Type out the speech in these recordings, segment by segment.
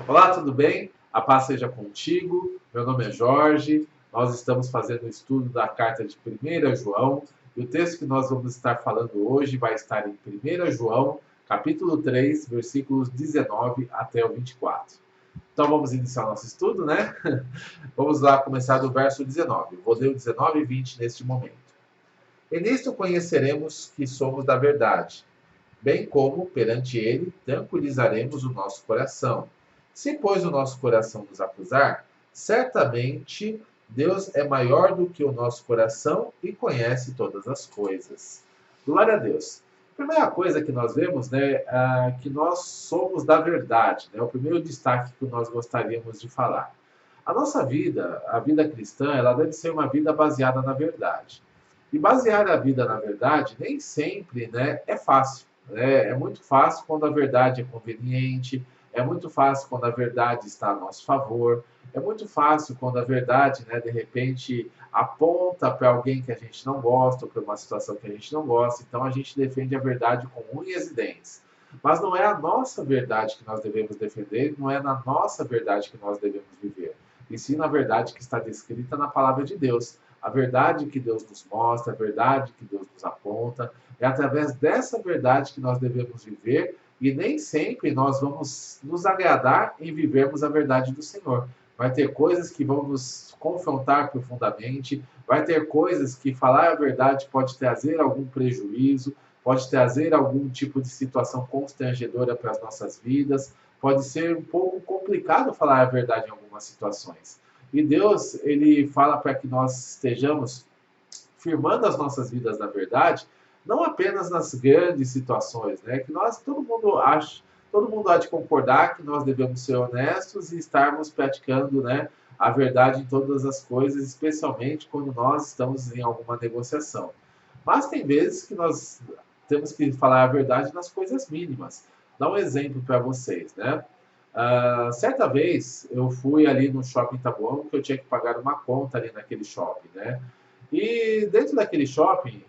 Olá, tudo bem? A paz seja contigo. Meu nome é Jorge. Nós estamos fazendo o estudo da carta de 1 João. E o texto que nós vamos estar falando hoje vai estar em 1 João, capítulo 3, versículos 19 até o 24. Então vamos iniciar nosso estudo, né? Vamos lá começar do verso 19. Vou ler o 19 e 20 neste momento. E nisto conheceremos que somos da verdade, bem como, perante ele, tranquilizaremos o nosso coração. Se, pois, o nosso coração nos acusar, certamente Deus é maior do que o nosso coração e conhece todas as coisas. Glória a Deus. A primeira coisa que nós vemos, né, é que nós somos da verdade, né? O primeiro destaque que nós gostaríamos de falar. A nossa vida, a vida cristã, ela deve ser uma vida baseada na verdade. E basear a vida na verdade nem sempre, né, é fácil. Né? É muito fácil quando a verdade é conveniente, é muito fácil quando a verdade está a nosso favor, é muito fácil quando a verdade, né, de repente, aponta para alguém que a gente não gosta, ou para uma situação que a gente não gosta, então a gente defende a verdade com unhas e dentes. Mas não é a nossa verdade que nós devemos defender, não é na nossa verdade que nós devemos viver, e sim na verdade que está descrita na palavra de Deus. A verdade que Deus nos mostra, a verdade que Deus nos aponta, é através dessa verdade que nós devemos viver e nem sempre nós vamos nos agradar em vivermos a verdade do Senhor. Vai ter coisas que vão nos confrontar profundamente, vai ter coisas que falar a verdade pode trazer algum prejuízo, pode trazer algum tipo de situação constrangedora para as nossas vidas, pode ser um pouco complicado falar a verdade em algumas situações. E Deus, ele fala para que nós estejamos firmando as nossas vidas na verdade, não apenas nas grandes situações, né? Que nós, todo mundo há de concordar que nós devemos ser honestos e estarmos praticando, né, a verdade em todas as coisas, especialmente quando nós estamos em alguma negociação. Mas tem vezes que nós temos que falar a verdade nas coisas mínimas. Dá um exemplo para vocês, né? Certa vez eu fui ali no shopping Taboão que eu tinha que pagar uma conta ali naquele shopping, né? E dentro daquele shopping,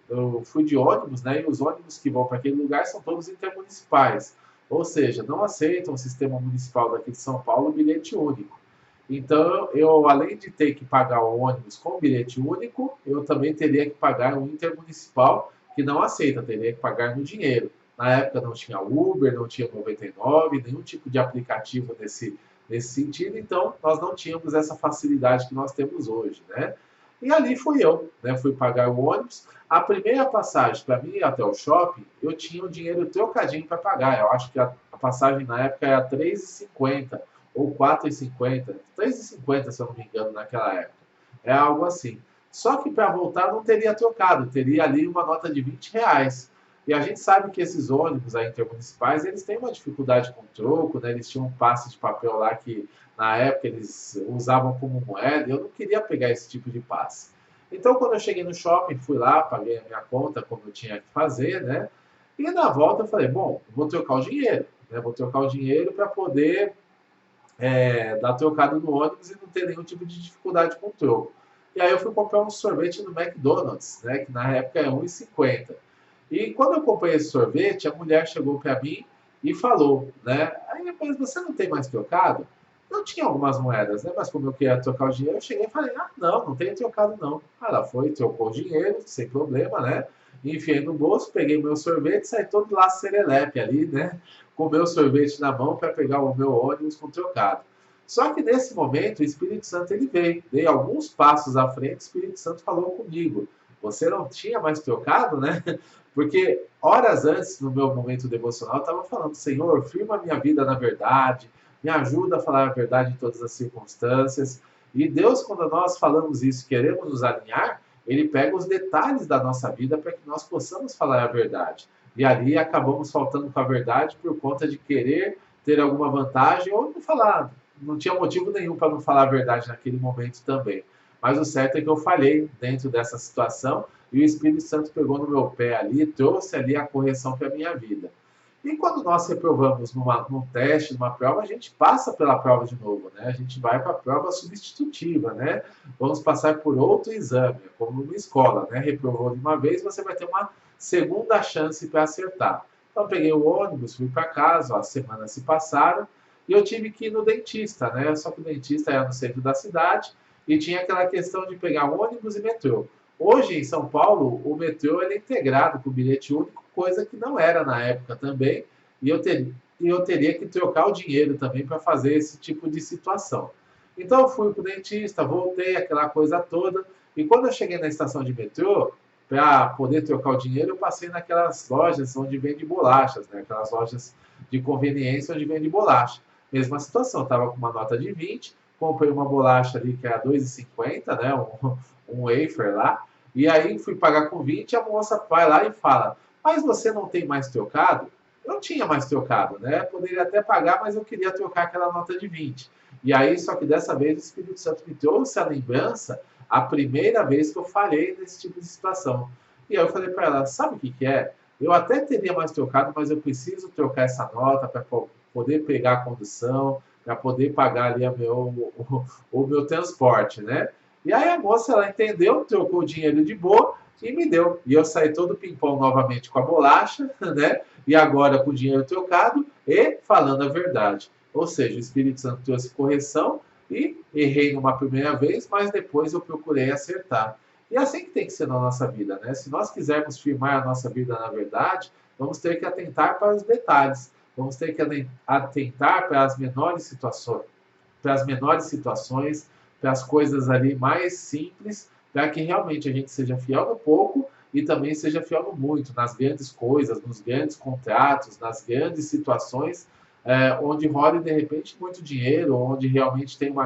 eu fui de ônibus, né? E os ônibus que vão para aquele lugar são todos intermunicipais. Ou seja, não aceitam o sistema municipal daqui de São Paulo bilhete único. Então, eu, além de ter que pagar o ônibus com bilhete único, eu também teria que pagar o intermunicipal, que não aceita, teria que pagar no dinheiro. Na época não tinha Uber, não tinha 99, nenhum tipo de aplicativo nesse sentido, então nós não tínhamos essa facilidade que nós temos hoje, né? E ali fui eu, né? Fui pagar o ônibus. A primeira passagem para mim ir até o shopping, eu tinha o dinheiro trocadinho para pagar. Eu acho que a passagem na época era R$ 3,50 ou R$ 4,50. R$ 3,50, se eu não me engano, naquela época. É algo assim. Só que para voltar não teria trocado, teria ali uma nota de R$ 20. E a gente sabe que esses ônibus aí intermunicipais, eles têm uma dificuldade com troco, né? Eles tinham um passe de papel lá que na época eles usavam como moeda, e eu não queria pegar esse tipo de passe. Então, quando eu cheguei no shopping, fui lá, paguei a minha conta, como eu tinha que fazer, né? E na volta eu falei, bom, vou trocar o dinheiro, né? Vou trocar o dinheiro para poder dar trocado no ônibus e não ter nenhum tipo de dificuldade com o troco. E aí eu fui comprar um sorvete no McDonald's, né? Que na época é R$ 1,50. E quando eu comprei esse sorvete, a mulher chegou para mim e falou, né? Aí depois, você não tem mais trocado? Eu tinha algumas moedas, né? Mas como eu queria trocar o dinheiro, eu cheguei e falei, não tenho trocado não. Ela foi, trocou o dinheiro, sem problema, né? Enfiei no bolso, peguei meu sorvete, saí todo lá serelepe ali, né? Com o meu sorvete na mão para pegar o meu ônibus com trocado. Só que nesse momento o Espírito Santo ele veio, dei alguns passos à frente, o Espírito Santo falou comigo. Você não tinha mais trocado, né? Porque horas antes, no meu momento devocional, eu estava falando, Senhor, firma a minha vida na verdade, me ajuda a falar a verdade em todas as circunstâncias. E Deus, quando nós falamos isso, queremos nos alinhar, Ele pega os detalhes da nossa vida para que nós possamos falar a verdade. E ali acabamos faltando com a verdade por conta de querer ter alguma vantagem ou não falar. Não tinha motivo nenhum para não falar a verdade naquele momento também. Mas o certo é que eu falhei dentro dessa situação e o Espírito Santo pegou no meu pé ali, trouxe ali a correção para a minha vida. E quando nós reprovamos num teste, numa prova, a gente passa pela prova de novo, né? A gente vai para a prova substitutiva, né? Vamos passar por outro exame, como numa escola, né? Reprovou de uma vez, você vai ter uma segunda chance para acertar. Então, peguei o ônibus, fui para casa, ó, as semanas se passaram, e eu tive que ir no dentista, né? Só que o dentista era no centro da cidade e tinha aquela questão de pegar ônibus e metrô. Hoje, em São Paulo, o metrô ele é integrado com o bilhete único, coisa que não era na época também, e eu teria que trocar o dinheiro também para fazer esse tipo de situação. Então, eu fui para o dentista, voltei, aquela coisa toda, e quando eu cheguei na estação de metrô, para poder trocar o dinheiro, eu passei naquelas lojas onde vende bolachas, né? Aquelas lojas de conveniência onde vende bolacha. Mesma situação, estava com uma nota de 20, comprei uma bolacha ali que era 2,50, né? Um wafer lá, e aí fui pagar com 20, a moça vai lá e fala, mas você não tem mais trocado? Eu tinha mais trocado, né? Poderia até pagar, mas eu queria trocar aquela nota de 20. E aí, só que dessa vez o Espírito Santo me trouxe a lembrança a primeira vez que eu falhei nesse tipo de situação. E aí eu falei para ela, sabe o que que é? Eu até teria mais trocado, mas eu preciso trocar essa nota para poder pegar a condução, para poder pagar ali o meu transporte, né? E aí a moça, ela entendeu, trocou o dinheiro de boa e me deu. E eu saí todo pimpão novamente com a bolacha, né? E agora com o dinheiro trocado e falando a verdade. Ou seja, o Espírito Santo trouxe correção e errei numa primeira vez, mas depois eu procurei acertar. E é assim que tem que ser na nossa vida, né? Se nós quisermos firmar a nossa vida na verdade, vamos ter que atentar para os detalhes, vamos ter que atentar para as menores situações, para as coisas ali mais simples, para que realmente a gente seja fiel no pouco e também seja fiel no muito, nas grandes coisas, nos grandes contratos, nas grandes situações, onde role de repente muito dinheiro, onde realmente tem um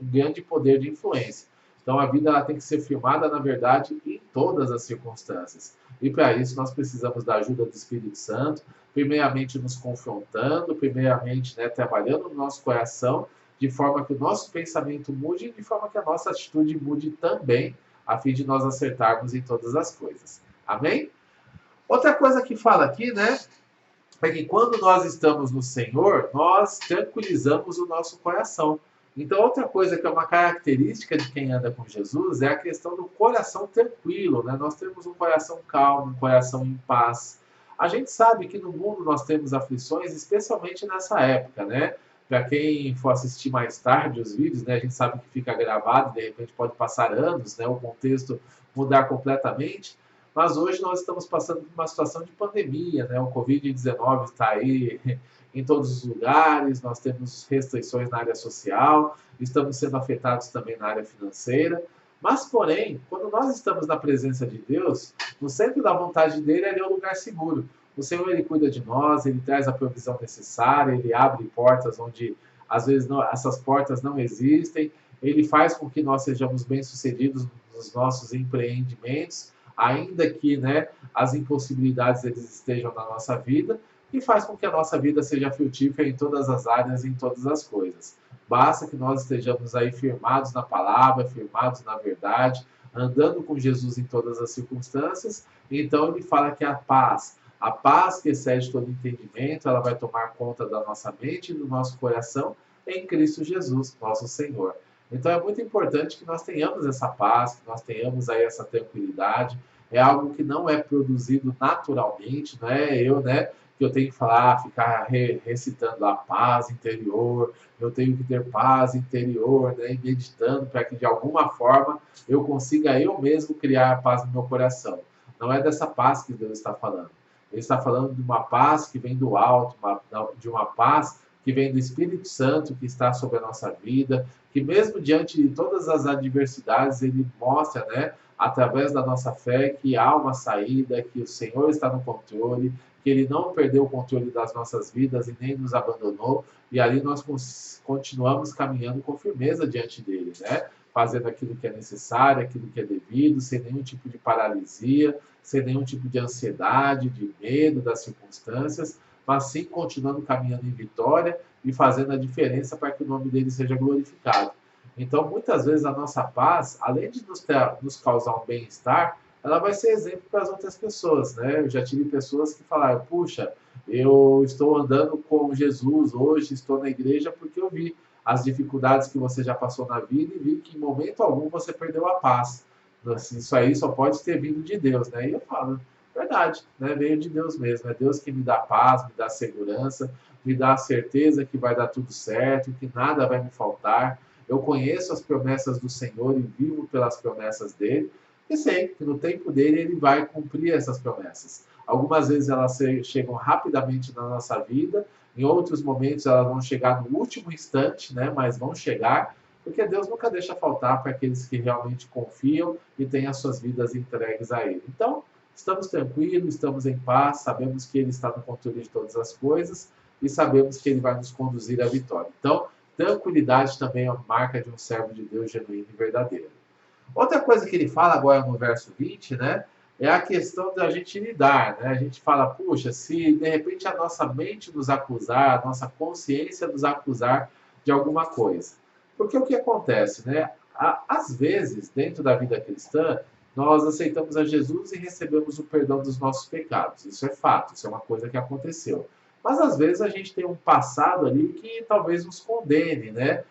grande poder de influência. Então a vida ela tem que ser firmada, na verdade, em todas as circunstâncias. E para isso nós precisamos da ajuda do Espírito Santo, primeiramente nos confrontando, primeiramente, né, trabalhando no nosso coração, de forma que o nosso pensamento mude e de forma que a nossa atitude mude também, a fim de nós acertarmos em todas as coisas. Amém? Outra coisa que fala aqui, né, é que quando nós estamos no Senhor, nós tranquilizamos o nosso coração. Então, outra coisa que é uma característica de quem anda com Jesus é a questão do coração tranquilo, né? Nós temos um coração calmo, um coração em paz. A gente sabe que no mundo nós temos aflições, especialmente nessa época, né? Para quem for assistir mais tarde os vídeos, né, a gente sabe que fica gravado, de repente pode passar anos, né, o contexto mudar completamente. Mas hoje nós estamos passando por uma situação de pandemia, né? O Covid-19 está aí em todos os lugares, nós temos restrições na área social, estamos sendo afetados também na área financeira. Mas, porém, quando nós estamos na presença de Deus, no centro da vontade dele, ele é um lugar seguro. O Senhor, ele cuida de nós, ele traz a provisão necessária, ele abre portas onde, às vezes, essas portas não existem, ele faz com que nós sejamos bem-sucedidos nos nossos empreendimentos, ainda que, né, as impossibilidades eles estejam na nossa vida, e faz com que a nossa vida seja frutífera em todas as áreas, em todas as coisas. Basta que nós estejamos aí firmados na palavra, firmados na verdade, andando com Jesus em todas as circunstâncias. Então ele fala que a paz que excede todo entendimento, ela vai tomar conta da nossa mente e do nosso coração em Cristo Jesus, nosso Senhor. Então é muito importante que nós tenhamos essa paz, que nós tenhamos aí essa tranquilidade. É algo que não é produzido naturalmente, não é eu, né, que eu tenho que falar, ficar recitando a paz interior, eu tenho que ter paz interior, né, e meditando para que de alguma forma eu consiga eu mesmo criar a paz no meu coração. Não é dessa paz que Deus está falando. Ele está falando de uma paz que vem do alto, de uma paz que vem do Espírito Santo que está sobre a nossa vida, que mesmo diante de todas as adversidades, ele mostra, né, através da nossa fé, que há uma saída, que o Senhor está no controle, que ele não perdeu o controle das nossas vidas e nem nos abandonou, e ali nós continuamos caminhando com firmeza diante dele, né? Fazendo aquilo que é necessário, aquilo que é devido, sem nenhum tipo de paralisia, sem nenhum tipo de ansiedade, de medo das circunstâncias, mas sim continuando caminhando em vitória e fazendo a diferença para que o nome dele seja glorificado. Então, muitas vezes a nossa paz, além de nos causar um bem-estar, ela vai ser exemplo para as outras pessoas, né? Eu já tive pessoas que falaram, puxa, eu estou andando com Jesus hoje, estou na igreja porque eu vi as dificuldades que você já passou na vida e vi que em momento algum você perdeu a paz. Assim, isso aí só pode ter vindo de Deus, né? E eu falo, verdade, né? Veio de Deus mesmo, é Deus que me dá paz, me dá segurança, me dá a certeza que vai dar tudo certo, que nada vai me faltar. Eu conheço as promessas do Senhor e vivo pelas promessas dele, e sei que no tempo dele ele vai cumprir essas promessas. Algumas vezes elas chegam rapidamente na nossa vida, em outros momentos elas vão chegar no último instante, né? Mas vão chegar, porque Deus nunca deixa faltar para aqueles que realmente confiam e têm as suas vidas entregues a Ele. Então, estamos tranquilos, estamos em paz, sabemos que Ele está no controle de todas as coisas e sabemos que Ele vai nos conduzir à vitória. Então, tranquilidade também é uma marca de um servo de Deus genuíno e verdadeiro. Outra coisa que ele fala agora no verso 20, né? É a questão da gente lidar, né? A gente fala, puxa, se de repente a nossa mente nos acusar, a nossa consciência nos acusar de alguma coisa. Porque o que acontece, né? Às vezes, dentro da vida cristã, nós aceitamos a Jesus e recebemos o perdão dos nossos pecados. Isso é fato, isso é uma coisa que aconteceu. Mas às vezes a gente tem um passado ali que talvez nos condene, né?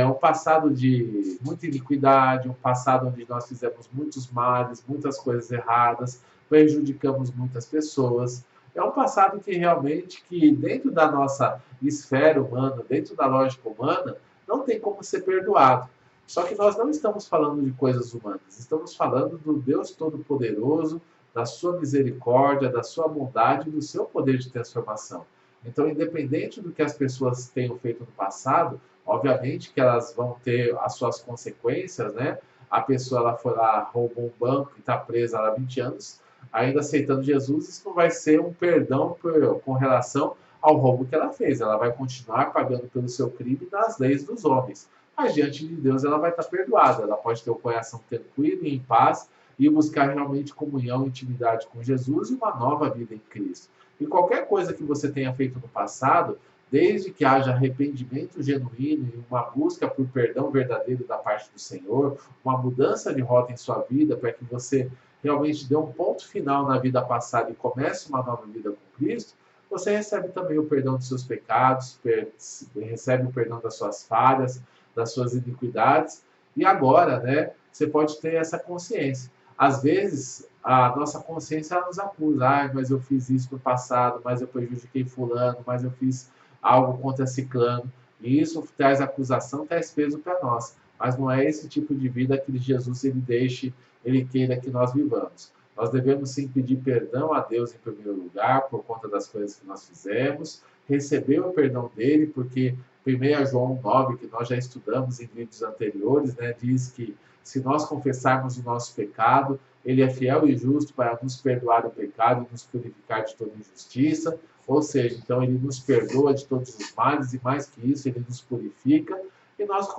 Um passado de muita iniquidade, um passado onde nós fizemos muitos males, muitas coisas erradas, prejudicamos muitas pessoas. É um passado que realmente, que dentro da nossa esfera humana, dentro da lógica humana, não tem como ser perdoado. Só que nós não estamos falando de coisas humanas, estamos falando do Deus Todo-Poderoso, da sua misericórdia, da sua bondade e do seu poder de transformação. Então, independente do que as pessoas tenham feito no passado, obviamente que elas vão ter as suas consequências, né? A pessoa ela foi lá, roubou um banco e está presa há 20 anos, ainda aceitando Jesus, isso não vai ser um perdão com relação ao roubo que ela fez. Ela vai continuar pagando pelo seu crime nas leis dos homens. Mas diante de Deus ela vai estar perdoada. Ela pode ter o coração tranquilo e em paz e buscar realmente comunhão e intimidade com Jesus e uma nova vida em Cristo. E qualquer coisa que você tenha feito no passado, desde que haja arrependimento genuíno e uma busca por perdão verdadeiro da parte do Senhor, uma mudança de rota em sua vida para que você realmente dê um ponto final na vida passada e comece uma nova vida com Cristo, você recebe também o perdão dos seus pecados, recebe o perdão das suas falhas, das suas iniquidades, e agora, né, você pode ter essa consciência. Às vezes, a nossa consciência ela nos acusa, mas eu fiz isso no passado, mas eu prejudiquei fulano, mas eu fiz algo contra ciclano, e isso traz acusação, traz peso para nós. Mas não é esse tipo de vida que Jesus ele queira que nós vivamos. Nós devemos sim pedir perdão a Deus em primeiro lugar, por conta das coisas que nós fizemos, receber o perdão dele, porque 1 João 9, que nós já estudamos em vídeos anteriores, né, diz que se nós confessarmos o nosso pecado, ele é fiel e justo para nos perdoar o pecado e nos purificar de toda injustiça. Ou seja, então ele nos perdoa de todos os males e mais que isso, ele nos purifica e nós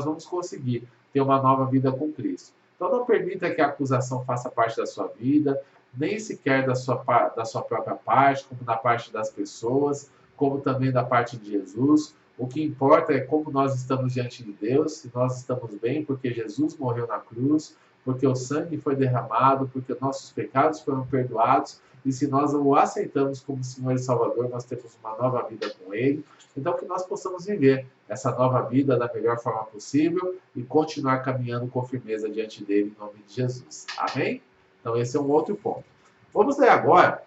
vamos conseguir ter uma nova vida com Cristo. Então não permita que a acusação faça parte da sua vida, nem sequer da sua própria parte, como da parte das pessoas, como também da parte de Jesus. O que importa é como nós estamos diante de Deus, se nós estamos bem, porque Jesus morreu na cruz, porque o sangue foi derramado, porque nossos pecados foram perdoados, e se nós o aceitamos como Senhor e Salvador, nós temos uma nova vida com Ele. Então, que nós possamos viver essa nova vida da melhor forma possível e continuar caminhando com firmeza diante dele, em nome de Jesus. Amém? Então, esse é um outro ponto. Vamos ler agora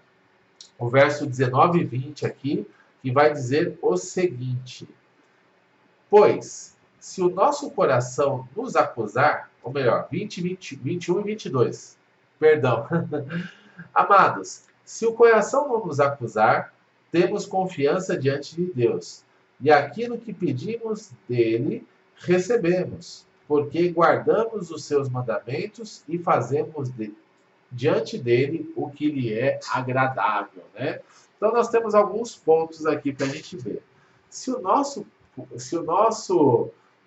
o verso 19 e 20 aqui, que vai dizer o seguinte: pois, se o nosso coração nos acusar, ou melhor, 21 e 22, perdão. Amados, se o coração não nos acusar, temos confiança diante de Deus, e aquilo que pedimos dele, recebemos, porque guardamos os seus mandamentos e fazemos diante dele o que lhe é agradável, né? Então, nós temos alguns pontos aqui para a gente ver. Se o nosso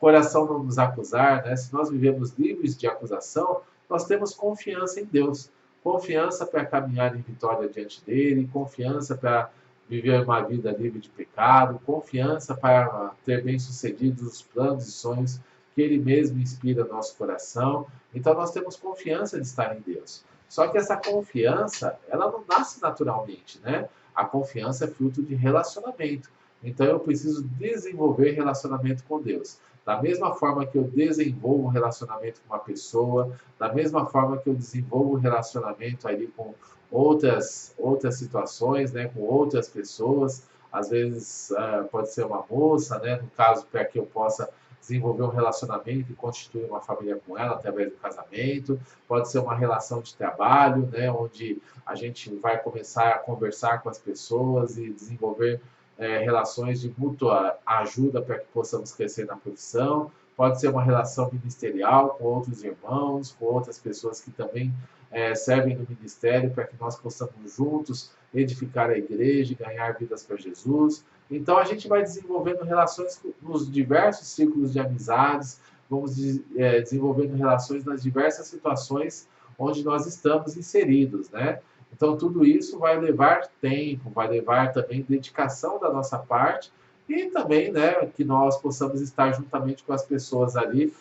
coração não nos acusar, né, se nós vivemos livres de acusação, nós temos confiança em Deus. Confiança para caminhar em vitória diante dele, confiança para viver uma vida livre de pecado, confiança para ter bem-sucedidos os planos e sonhos que ele mesmo inspira no nosso coração. Então, nós temos confiança de estar em Deus. Só que essa confiança, ela não nasce naturalmente, né? A confiança é fruto de relacionamento. Então, eu preciso desenvolver relacionamento com Deus. Da mesma forma que eu desenvolvo um relacionamento com uma pessoa, da mesma forma que eu desenvolvo um relacionamento ali com outras situações, né, com outras pessoas, às vezes pode ser uma moça, né? No caso, para que eu possa desenvolver um relacionamento e constituir uma família com ela através do casamento. Pode ser uma relação de trabalho, né? Onde a gente vai começar a conversar com as pessoas e desenvolver relações de mútua ajuda para que possamos crescer na profissão. Pode ser uma relação ministerial com outros irmãos, com outras pessoas que também servem no ministério, para que nós possamos juntos edificar a igreja e ganhar vidas para Jesus. Então a gente vai desenvolvendo relações nos diversos círculos de amizades, vamos desenvolvendo relações nas diversas situações onde nós estamos inseridos, né? Então tudo isso vai levar tempo, vai levar também dedicação da nossa parte e também, né, que nós possamos estar juntamente com as pessoas ali,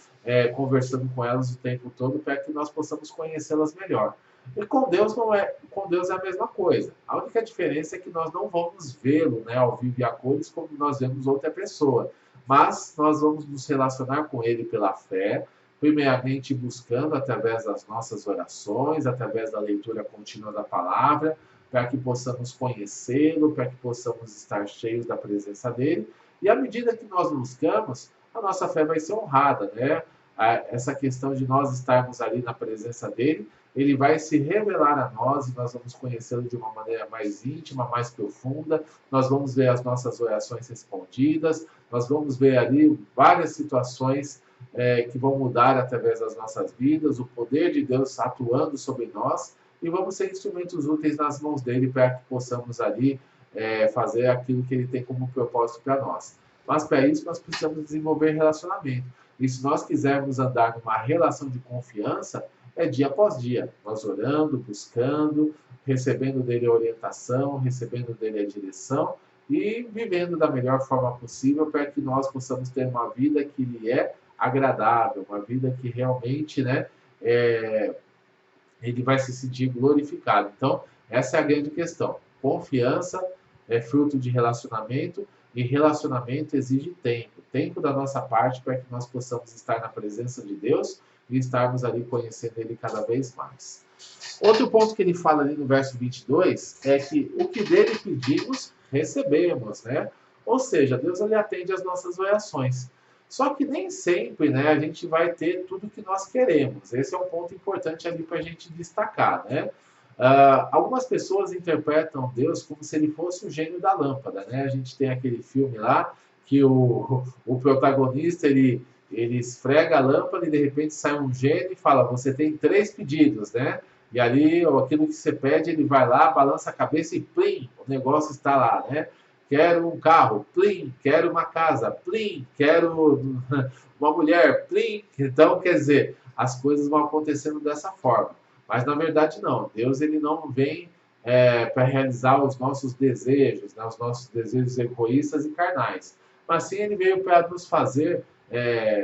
conversando com elas o tempo todo, para que nós possamos conhecê-las melhor. E com Deus não é, com Deus é a mesma coisa. A única diferença é que nós não vamos vê-lo, né, ao vivo e a cores como nós vemos outra pessoa, mas nós vamos nos relacionar com Ele pela fé, primeiramente buscando através das nossas orações, através da leitura contínua da palavra, para que possamos conhecê-lo, para que possamos estar cheios da presença dele. E à medida que nós buscamos, a nossa fé vai ser honrada, né? Essa questão de nós estarmos ali na presença dele, ele vai se revelar a nós e nós vamos conhecê-lo de uma maneira mais íntima, mais profunda. Nós vamos ver as nossas orações respondidas, nós vamos ver ali várias situações que vão mudar através das nossas vidas, o poder de Deus atuando sobre nós, e vamos ser instrumentos úteis nas mãos dele para que possamos ali fazer aquilo que ele tem como propósito para nós. Mas para isso nós precisamos desenvolver relacionamento. E se nós quisermos andar numa relação de confiança, é dia após dia, nós orando, buscando, recebendo dele a orientação, recebendo dele a direção e vivendo da melhor forma possível para que nós possamos ter uma vida que lhe é agradável, uma vida que realmente, né, ele vai se sentir glorificado. Então, essa é a grande questão. Confiança é fruto de relacionamento e relacionamento exige tempo. Tempo da nossa parte para que nós possamos estar na presença de Deus e estarmos ali conhecendo Ele cada vez mais. Outro ponto que ele fala ali no verso 22 é que o que dele pedimos, recebemos, né? Ou seja, Deus ele atende às nossas orações. Só que nem sempre, né, a gente vai ter tudo que nós queremos. Esse é um ponto importante ali para a gente destacar, né? Algumas pessoas interpretam Deus como se ele fosse o gênio da lâmpada, né? A gente tem aquele filme lá que o protagonista ele esfrega a lâmpada e de repente sai um gênio e fala: você tem 3 pedidos, né? E ali aquilo que você pede ele vai lá, balança a cabeça e plim, o negócio está lá, né? Quero um carro, plim, quero uma casa, plim, quero uma mulher, plim. Então, quer dizer, as coisas vão acontecendo dessa forma. Mas, na verdade, não. Deus ele não vem para realizar os nossos desejos, né, os nossos desejos egoístas e carnais. Mas sim, ele veio para nos fazer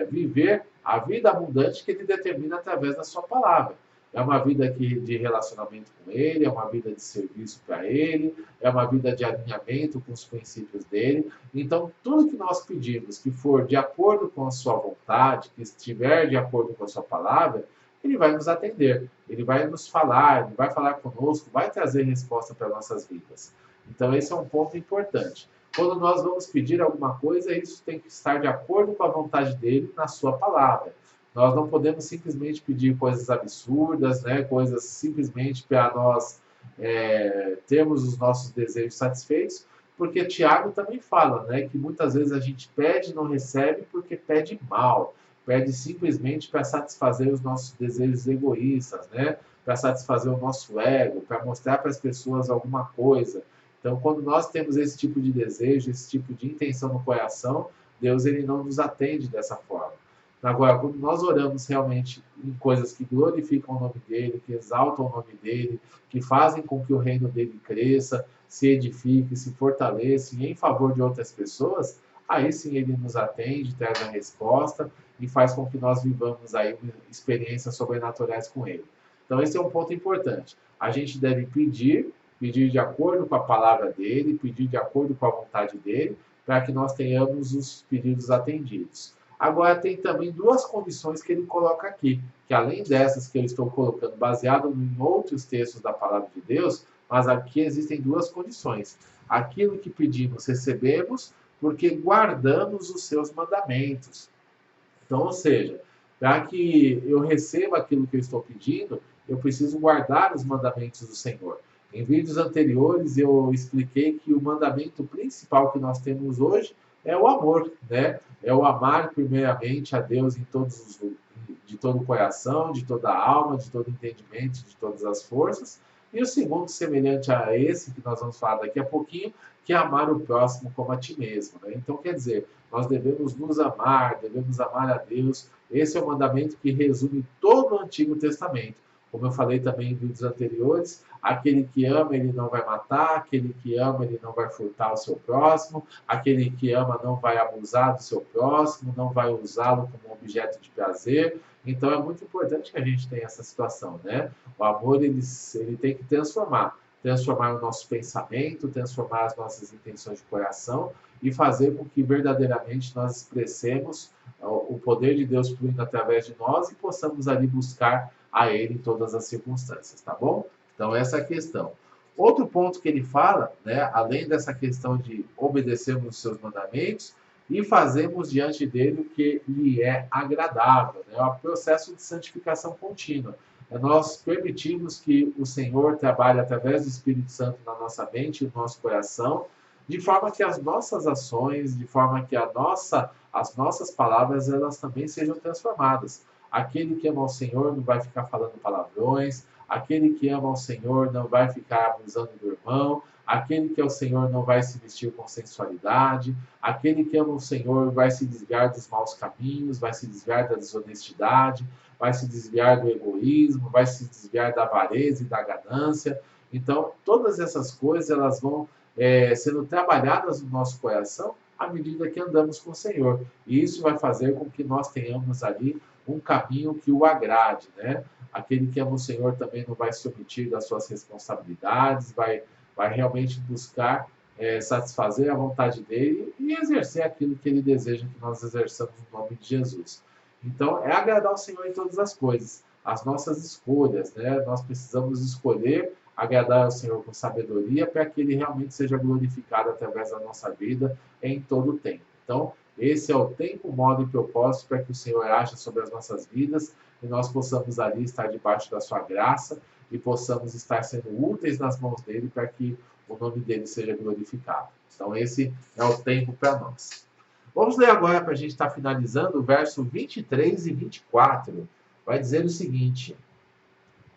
viver a vida abundante que ele determina através da sua palavra. É uma vida de relacionamento com Ele, é uma vida de serviço para Ele, é uma vida de alinhamento com os princípios dEle. Então, tudo que nós pedimos que for de acordo com a sua vontade, que estiver de acordo com a sua palavra, Ele vai nos atender, Ele vai nos falar, Ele vai falar conosco, vai trazer resposta para nossas vidas. Então, esse é um ponto importante. Quando nós vamos pedir alguma coisa, isso tem que estar de acordo com a vontade dEle na sua palavra. Nós não podemos simplesmente pedir coisas absurdas, né? Coisas simplesmente para nós termos os nossos desejos satisfeitos, porque Tiago também fala, né, que muitas vezes a gente pede e não recebe porque pede mal, pede simplesmente para satisfazer os nossos desejos egoístas, né? Para satisfazer o nosso ego, para mostrar para as pessoas alguma coisa. Então, quando nós temos esse tipo de desejo, esse tipo de intenção no coração, Deus ele não nos atende dessa forma. Agora, quando nós oramos realmente em coisas que glorificam o nome dele, que exaltam o nome dele, que fazem com que o reino dele cresça, se edifique, se fortaleça em favor de outras pessoas, aí sim ele nos atende, traz a resposta e faz com que nós vivamos aí experiências sobrenaturais com ele. Então esse é um ponto importante. A gente deve pedir de acordo com a palavra dele, pedir de acordo com a vontade dele, para que nós tenhamos os pedidos atendidos. Agora, tem também 2 condições que ele coloca aqui, que além dessas que eu estou colocando, baseado em outros textos da palavra de Deus, mas aqui existem duas condições. Aquilo que pedimos, recebemos, porque guardamos os seus mandamentos. Então, ou seja, para que eu receba aquilo que eu estou pedindo, eu preciso guardar os mandamentos do Senhor. Em vídeos anteriores eu expliquei que o mandamento principal que nós temos hoje é o amor, né? É o amar primeiramente a Deus de todo o coração, de toda a alma, de todo o entendimento, de todas as forças. E o segundo, semelhante a esse, que nós vamos falar daqui a pouquinho, que é amar o próximo como a ti mesmo. Né? Então, quer dizer, nós devemos nos amar, devemos amar a Deus. Esse é o mandamento que resume todo o Antigo Testamento. Como eu falei também em vídeos anteriores, aquele que ama, ele não vai matar, aquele que ama, ele não vai furtar o seu próximo, aquele que ama não vai abusar do seu próximo, não vai usá-lo como objeto de prazer. Então é muito importante que a gente tenha essa situação, né? O amor, ele tem que transformar o nosso pensamento, transformar as nossas intenções de coração e fazer com que verdadeiramente nós expressemos o poder de Deus fluindo através de nós e possamos ali buscar a Ele em todas as circunstâncias, tá bom? Então, essa é a questão. Outro ponto que ele fala, né, além dessa questão de obedecermos os seus mandamentos e fazermos diante dele o que lhe é agradável, né, é o processo de santificação contínua. É nós permitirmos que o Senhor trabalhe através do Espírito Santo na nossa mente e no nosso coração, de forma que as nossas ações, de forma que as nossas palavras, elas também sejam transformadas. Aquele que ama o Senhor não vai ficar falando palavrões, aquele que ama o Senhor não vai ficar abusando do irmão, aquele que é o Senhor não vai se vestir com sensualidade, aquele que ama o Senhor vai se desviar dos maus caminhos, vai se desviar da desonestidade, vai se desviar do egoísmo, vai se desviar da avareza e da ganância. Então, todas essas coisas elas vão sendo trabalhadas no nosso coração à medida que andamos com o Senhor. E isso vai fazer com que nós tenhamos ali um caminho que o agrade, né? Aquele que ama o Senhor também não vai se omitir das suas responsabilidades, vai realmente buscar satisfazer a vontade dele e exercer aquilo que ele deseja que nós exerçamos no nome de Jesus. Então, é agradar o Senhor em todas as coisas, as nossas escolhas, né? Nós precisamos escolher agradar ao Senhor com sabedoria para que ele realmente seja glorificado através da nossa vida em todo o tempo. Então, esse é o tempo, modo e propósito para que o Senhor aja sobre as nossas vidas e nós possamos ali estar debaixo da sua graça e possamos estar sendo úteis nas mãos dele para que o nome dele seja glorificado. Então, esse é o tempo para nós. Vamos ler agora, para a gente estar finalizando, o verso 23 e 24. Vai dizer o seguinte: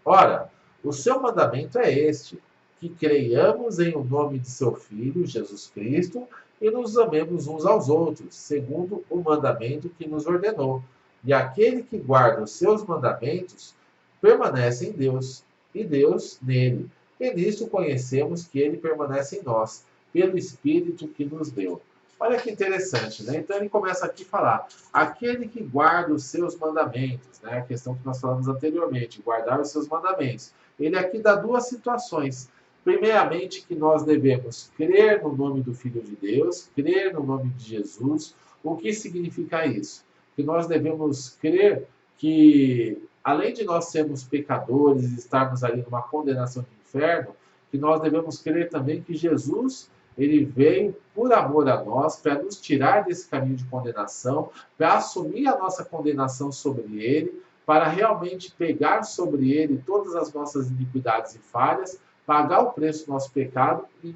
Ora, o seu mandamento é este, que creiamos em o nome de seu Filho, Jesus Cristo, e nos amemos uns aos outros, segundo o mandamento que nos ordenou. E aquele que guarda os seus mandamentos permanece em Deus, e Deus nele. E nisto conhecemos que ele permanece em nós, pelo Espírito que nos deu. Olha que interessante, né? Então ele começa aqui a falar, aquele que guarda os seus mandamentos, né? A questão que nós falamos anteriormente, guardar os seus mandamentos. Ele aqui dá duas situações. Primeiramente, que nós devemos crer no nome do Filho de Deus, crer no nome de Jesus. O que significa isso? Que nós devemos crer que, além de nós sermos pecadores e estarmos ali numa condenação de inferno, que nós devemos crer também que Jesus ele veio por amor a nós, para nos tirar desse caminho de condenação, para assumir a nossa condenação sobre ele, para realmente pegar sobre ele todas as nossas iniquidades e falhas, pagar o preço do nosso pecado e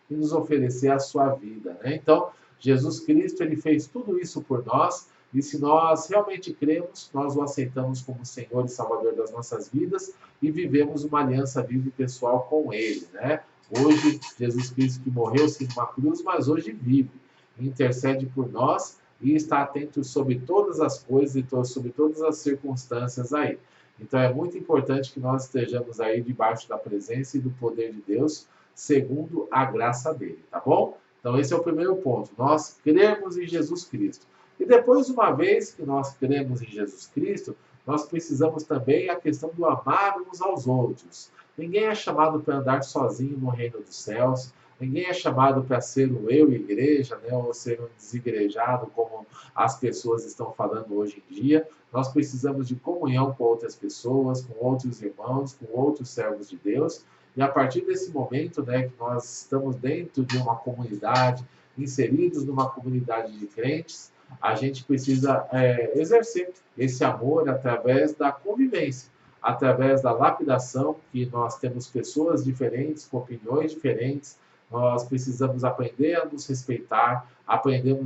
nos oferecer a sua vida. Né? Então, Jesus Cristo ele fez tudo isso por nós, e se nós realmente cremos, nós o aceitamos como Senhor e Salvador das nossas vidas e vivemos uma aliança viva e pessoal com ele, né? Hoje, Jesus Cristo que morreu sim numa cruz, mas hoje vive, intercede por nós e está atento sobre todas as coisas e sobre todas as circunstâncias aí. Então é muito importante que nós estejamos aí debaixo da presença e do poder de Deus, segundo a graça dele, tá bom? Então esse é o primeiro ponto, nós cremos em Jesus Cristo. E depois, uma vez que nós cremos em Jesus Cristo, nós precisamos também a questão do amar uns aos outros. Ninguém é chamado para andar sozinho no reino dos céus. Ninguém é chamado para ser o eu igreja, né, ou ser um desigrejado, como as pessoas estão falando hoje em dia. Nós precisamos de comunhão com outras pessoas, com outros irmãos, com outros servos de Deus. E a partir desse momento, né, que nós estamos dentro de uma comunidade, inseridos numa comunidade de crentes, a gente precisa exercer esse amor através da convivência, através da lapidação, que nós temos pessoas diferentes, com opiniões diferentes, nós precisamos aprender a nos respeitar, aprender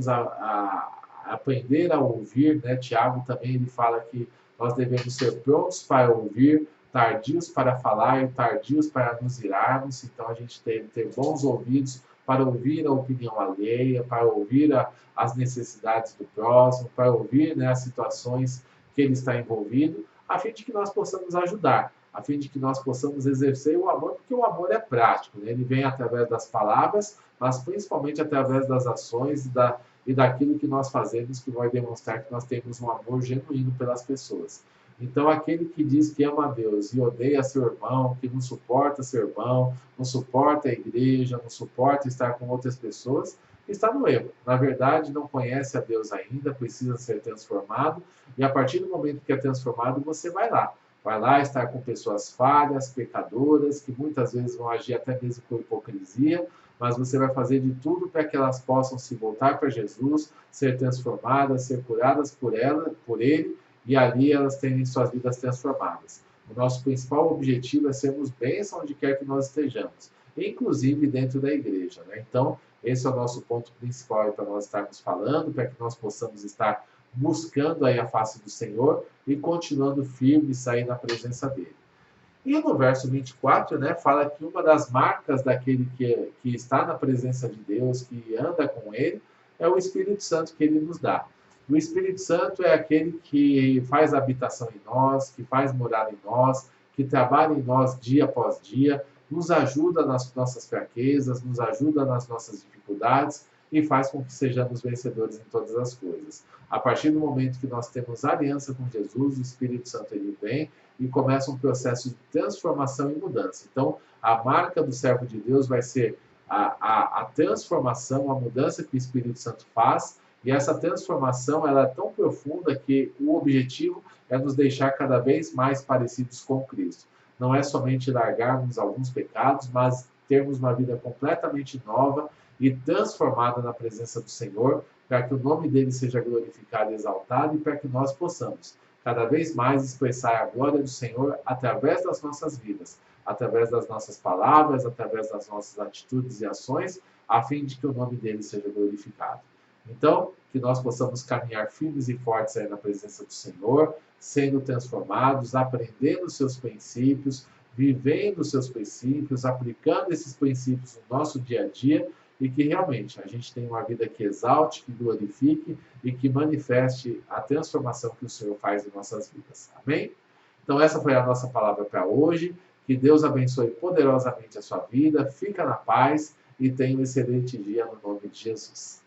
a ouvir, né? Tiago também ele fala que nós devemos ser prontos para ouvir, tardios para falar e tardios para nos irarmos. Então a gente tem que ter bons ouvidos para ouvir a opinião alheia, para ouvir as necessidades do próximo, para ouvir, né, as situações que ele está envolvido, a fim de que nós possamos ajudar, a fim de que nós possamos exercer o amor, porque o amor é prático, né? Ele vem através das palavras, mas principalmente através das ações e daquilo que nós fazemos, que vai demonstrar que nós temos um amor genuíno pelas pessoas. Então, aquele que diz que ama a Deus e odeia seu irmão, que não suporta seu irmão, não suporta a igreja, não suporta estar com outras pessoas, está no erro. Na verdade, não conhece a Deus ainda, precisa ser transformado, e a partir do momento que é transformado, você vai lá. Vai lá estar com pessoas falhas, pecadoras, que muitas vezes vão agir até mesmo por hipocrisia, mas você vai fazer de tudo para que elas possam se voltar para Jesus, ser transformadas, ser curadas por Ele, e ali elas terem suas vidas transformadas. O nosso principal objetivo é sermos bênção onde quer que nós estejamos, inclusive dentro da igreja, né? Então, esse é o nosso ponto principal para nós estarmos falando, para que nós possamos estar buscando aí a face do Senhor e continuando firmes aí na presença dele. E no verso 24, né, fala que uma das marcas daquele que está na presença de Deus, que anda com ele, é o Espírito Santo que ele nos dá. O Espírito Santo é aquele que faz habitação em nós, que faz morada em nós, que trabalha em nós dia após dia, nos ajuda nas nossas fraquezas, nos ajuda nas nossas dificuldades e faz com que sejamos vencedores em todas as coisas. A partir do momento que nós temos aliança com Jesus, o Espírito Santo ele vem e começa um processo de transformação e mudança. Então, a marca do servo de Deus vai ser a transformação, a mudança que o Espírito Santo faz, e essa transformação ela é tão profunda que o objetivo é nos deixar cada vez mais parecidos com Cristo. Não é somente largarmos alguns pecados, mas termos uma vida completamente nova e transformada na presença do Senhor, para que o nome dele seja glorificado e exaltado e para que nós possamos cada vez mais expressar a glória do Senhor através das nossas vidas, através das nossas palavras, através das nossas atitudes e ações, a fim de que o nome dele seja glorificado. Então, que nós possamos caminhar firmes e fortes aí na presença do Senhor, sendo transformados, aprendendo os seus princípios, vivendo os seus princípios, aplicando esses princípios no nosso dia a dia, e que realmente a gente tenha uma vida que exalte, que glorifique e que manifeste a transformação que o Senhor faz em nossas vidas. Amém? Então essa foi a nossa palavra para hoje. Que Deus abençoe poderosamente a sua vida, fica na paz e tenha um excelente dia no nome de Jesus.